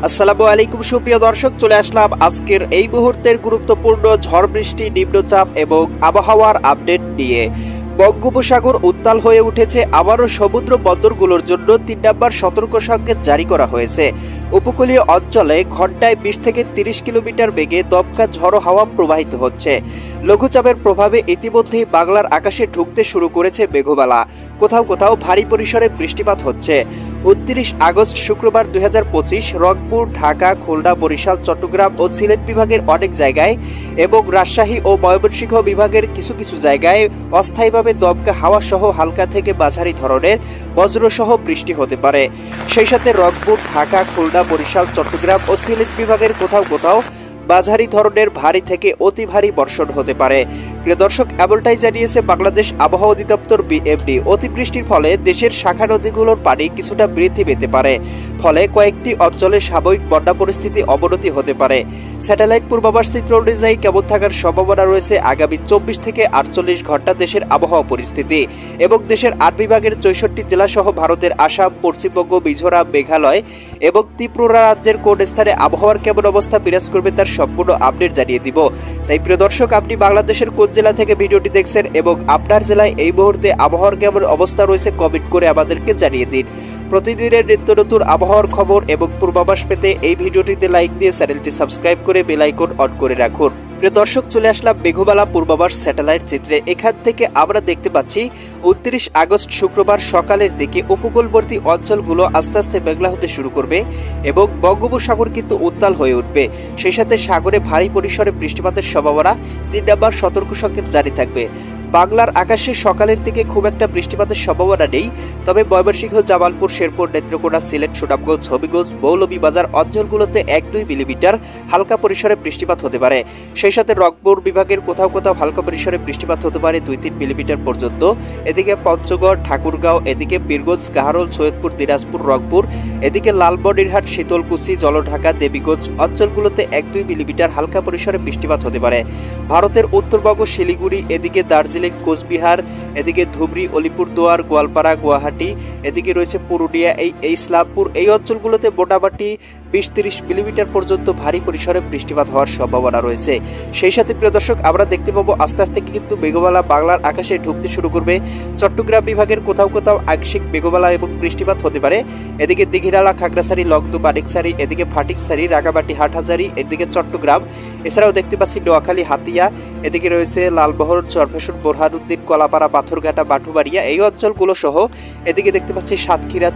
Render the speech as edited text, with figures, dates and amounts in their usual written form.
আসসালামু আলাইকুম সুপ্রিয় দর্শক, চলে আসলাম আজকের এই মুহূর্তের গুরুত্বপূর্ণ ঝড় বৃষ্টি, নিম্নচাপ এবং আবহাওয়ার আপডেট নিয়ে। বঙ্গোপসাগর উত্তাল হয়ে উঠেছে, আবারও সমুদ্র বন্দরগুলোর জন্য ৩ নম্বর সতর্ক সংকেত জারি করা হয়েছে। উপকূলীয় অঞ্চলে ঘন্টায় ২০ থেকে ৩০ কিলোমিটার বেগে দমকা ঝড়ো হাওয়া প্রবাহিত হচ্ছে। লঘুচাপের প্রভাবে ইতিমধ্যেই বাংলার আকাশে ঢুকতে শুরু করেছে মেঘমালা। কোথাও কোথাও ভারী পরিসরে বৃষ্টিপাত হচ্ছে। ২৯ আগস্ট শুক্রবার ২০২৫ রংপুর, ঢাকা, খুলনা, বরিশাল, চট্টগ্রাম ও সিলেট বিভাগের অনেক জায়গায় এবং রাজশাহী ও ময়মনসিংহ বিভাগের কিছু কিছু জায়গায় অস্থায়ীভাবে দমকা হাওয়া সহ হালকা থেকে মাঝারি ধরনের বজ্রসহ বৃষ্টি হতে পারে। সেই সাথে রংপুর, ঢাকা, খুলনা, বরিশাল, চট্টগ্রাম ও সিলেট বিভাগের কোথাও কোথাও মাঝারি ধরনের ভারী থেকে অতি ভারী বর্ষণ হতে পারে। প্রিয় দর্শক, এমনটাই জানিয়েছে বাংলাদেশ আবহাওয়া অধিদপ্তর বিএমডি। অতিবৃষ্টির ফলে দেশের শাখা নদীগুলোর পানি কিছুটা বৃদ্ধি পেতে পারে, ফলে কয়েকটি অঞ্চলে সাময়িক বন্যা পরিস্থিতি অবনতি হতে পারে। স্যাটেলাইট পূর্বাভাস চিত্র অনুযায়ী কেমন থাকার সম্ভাবনা রয়েছে আগামী ২৪ থেকে ৪৮ ঘন্টা দেশের আবহাওয়া পরিস্থিতি এবং দেশের ৮ বিভাগের ৬৪ জেলা সহ ভারতের আসাম, পশ্চিমবঙ্গ, মিজোরাম, মেঘালয় এবং ত্রিপুরা রাজ্যের কোন স্থানে আবহাওয়ার কেমন অবস্থা বিরাজ করবে তার সম্পূর্ণ আপডেট জানিয়ে দিব। তাই প্রিয় দর্শক, আপনি বাংলাদেশের কোন জেলা থেকে ভিডিওটি দেখছেন এবং আপনার জেলায় এই মুহূর্তে আবহাওয়ার কেমন অবস্থা রয়েছে কমেন্ট করে আমাদেরকে জানিয়ে দিন। প্রতিদিনের নিত্য নতুন আবহাওয়ার খবর এবং পূর্বাভাস পেতে এই ভিডিওটিতে লাইক দিয়ে চ্যানেলটি সাবস্ক্রাইব করে বেল আইকন অন করে রাখুন। প্রিয় দর্শক, চলে আসলাম মেঘমালা পূর্বাভাস স্যাটেলাইট চিত্রে। এখান থেকে আমরা দেখতে পাচ্ছি ২৯ আগস্ট শুক্রবার সকালের দিকে উপকূলবর্তী অঞ্চলগুলো আস্তে আস্তে মেঘলা হতে শুরু করবে এবং বঙ্গোপসাগর কিন্তু উত্তাল হয়ে উঠবে। সেই সাথে সাগরে ভারী পরিসরে বৃষ্টিপাতের সম্ভাবনা ৩ নম্বর সতর্ক সংকেত জারি থাকবে। বাংলার আকাশে সকালের দিকে খুব একটা বৃষ্টিপাতের সম্ভাবনা নেই, তবে ময়মনসিংহ, জামালপুর, শেরপুর, নেত্রকোনা, সিলেট, সুনামগঞ্জ, হবিগঞ্জ, মৌলভীবাজার অঞ্চলগুলোতে ১-২ মিলিমিটার হালকা পরিসরে বৃষ্টিপাত হতে পারে। সেই সাথে রংপুর বিভাগের কোথাও কোথাও হালকা পরিসরে বৃষ্টিপাত হতে পারে ২-৩ মিলিমিটার পর্যন্ত। এদিকে পঞ্চগড়, ঠাকুরগাঁও, এদিকে বীরগঞ্জ, কাহারোল, সৈয়দপুর, দিনাজপুর, রংপুর, এদিকে লালমনিরহাট, শীতলকুচি, জলঢাকা, দেবীগঞ্জ অঞ্চলগুলোতে ১-২ মিলিমিটার হালকা পরিসরে বৃষ্টিপাত হতে পারে। ভারতের উত্তরবঙ্গ, শিলিগুড়ি, এদিকে দার্জিলিং, কোচবিহার, এদিকে ধুবড়ী, অলিপুরদুয়ার, গোয়ালপাড়া, গুয়াহাটি, এদিকে রয়েছে পুরুলিয়া, এই ইসলামপুর, এই অঞ্চলগুলোতে মোটামুটি ২০-৩০ মিলিমিটার পর্যন্ত ভারী পরিসরে বৃষ্টিপাত হওয়ার সম্ভাবনা রয়েছে। সেই সাথে প্রিয় দর্শক, আমরা দেখতে পাবো আস্তে আস্তে কিন্তু মেঘমালা বাংলার আকাশে ঢুকতে শুরু করবে। চট্টগ্রাম বিভাগের কোথাও কোথাও আংশিক মেঘমালা এবং বৃষ্টিপাত হতে পারে। এদিকে দিঘিনালা, খাগড়াছড়ি, লংদু, মানিকছড়ি, এদিকে ফাটিকছড়ি, রাঙামাটি, হাটহাজারী, এদিকে চট্টগ্রাম, এছাড়াও দেখতে পাচ্ছি নোয়াখালী, হাতিয়া, এদিকে রয়েছে লালমোহর, চরফেশন, বোরহানুদ্দিন, কলাপাড়া, পাথরঘাটা, বাটুবাড়িয়া, এই অঞ্চলগুলো সহ এদিকে দেখতে পাচ্ছি সাতক্ষীরা,